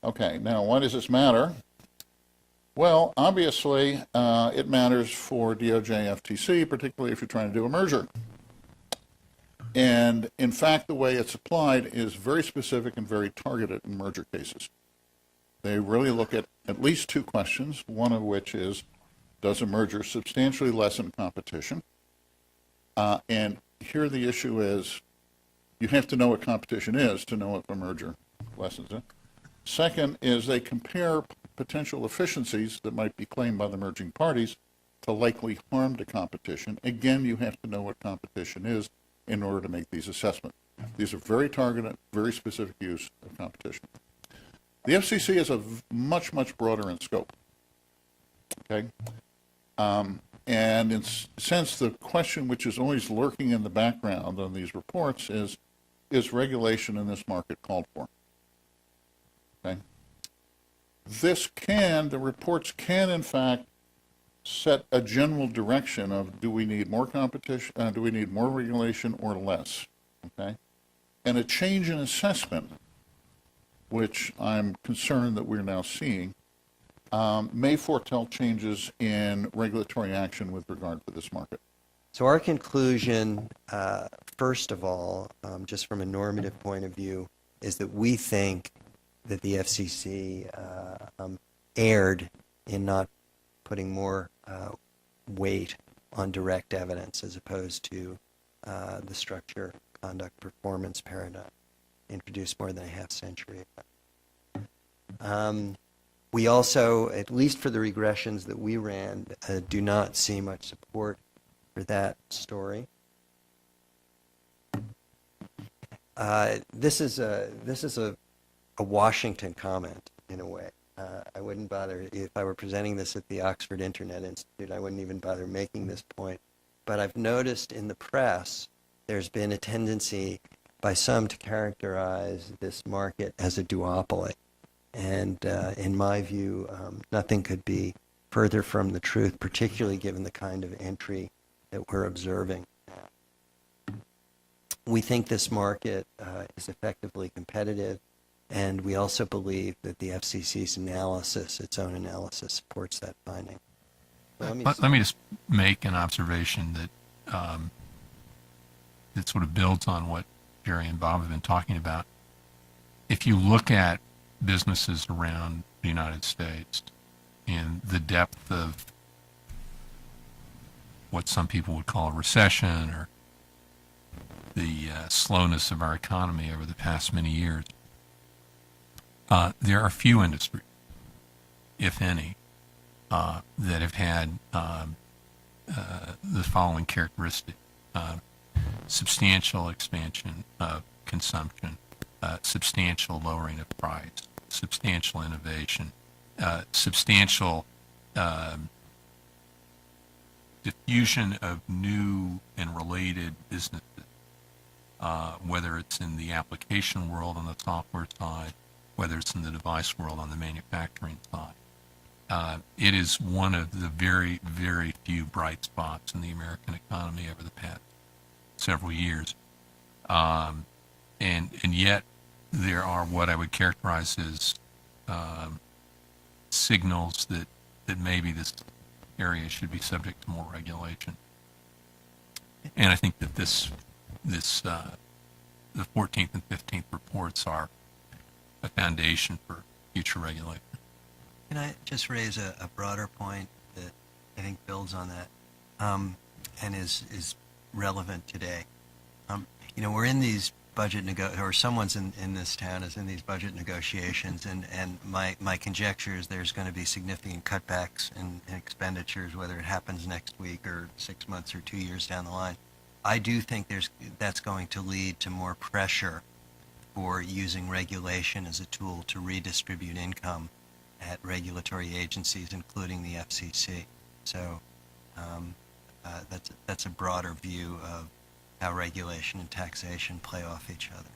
Okay, now why does this matter? Well, obviously, it matters for DOJ, FTC, particularly if you're trying to do a merger. And in fact, the way it's applied is very specific and very targeted in merger cases. They really look at least two questions, one of which is, does a merger substantially lessen competition? And here the issue is, you have to know what competition is to know if a merger lessens it. Second is they compare potential efficiencies that might be claimed by the merging parties to likely harm to competition. Again, you have to know what competition is in order to make these assessments. These are very targeted, very specific use of competition. The FCC is a much, much broader in scope. Okay? And in a sense, the question which is always lurking in the background on these reports is regulation in this market called for? Okay? The reports can in fact set a general direction of, do we need more competition, do we need more regulation or less, okay? And a change in assessment, which I'm concerned that we're now seeing, may foretell changes in regulatory action with regard to this market. So our conclusion, first of all, just from a normative point of view, is that we think that the FCC erred in not putting more weight on direct evidence as opposed to the structure, conduct, performance paradigm introduced more than a half century ago. We also, at least for the regressions that we ran, do not see much support for that story. This is a Washington comment in a way. I wouldn't bother, if I were presenting this at the Oxford Internet Institute, I wouldn't even bother making this point. But I've noticed in the press there's been a tendency by some to characterize this market as a duopoly. And in my view, nothing could be further from the truth, particularly given the kind of entry that we're observing. We think this market is effectively competitive, and we also believe that the FCC's analysis, its own analysis, supports that finding. Let me just make an observation that that sort of builds on what Jerry and Bob have been talking about. If you look at businesses around the United States and the depth of what some people would call a recession or the slowness of our economy over the past many years, there are few industries, if any, that have had the following characteristic: substantial expansion of consumption, substantial lowering of price, substantial innovation, substantial diffusion of new and related businesses, whether it's in the application world on the software side, whether it's in the device world on the manufacturing side. It is one of the very, very few bright spots in the American economy over the past several years. And yet there are what I would characterize as signals that maybe this area should be subject to more regulation. And I think that the 14th and 15th reports are a foundation for future regulation. Can I just raise a broader point that I think builds on that and is relevant today? We're in these budget or someone's in this town is in these budget negotiations, and my conjecture is there's going to be significant cutbacks in expenditures, whether it happens next week or 6 months or 2 years down the line. I do think that's going to lead to more pressure for using regulation as a tool to redistribute income at regulatory agencies, including the FCC. So that's a broader view of how regulation and taxation play off each other.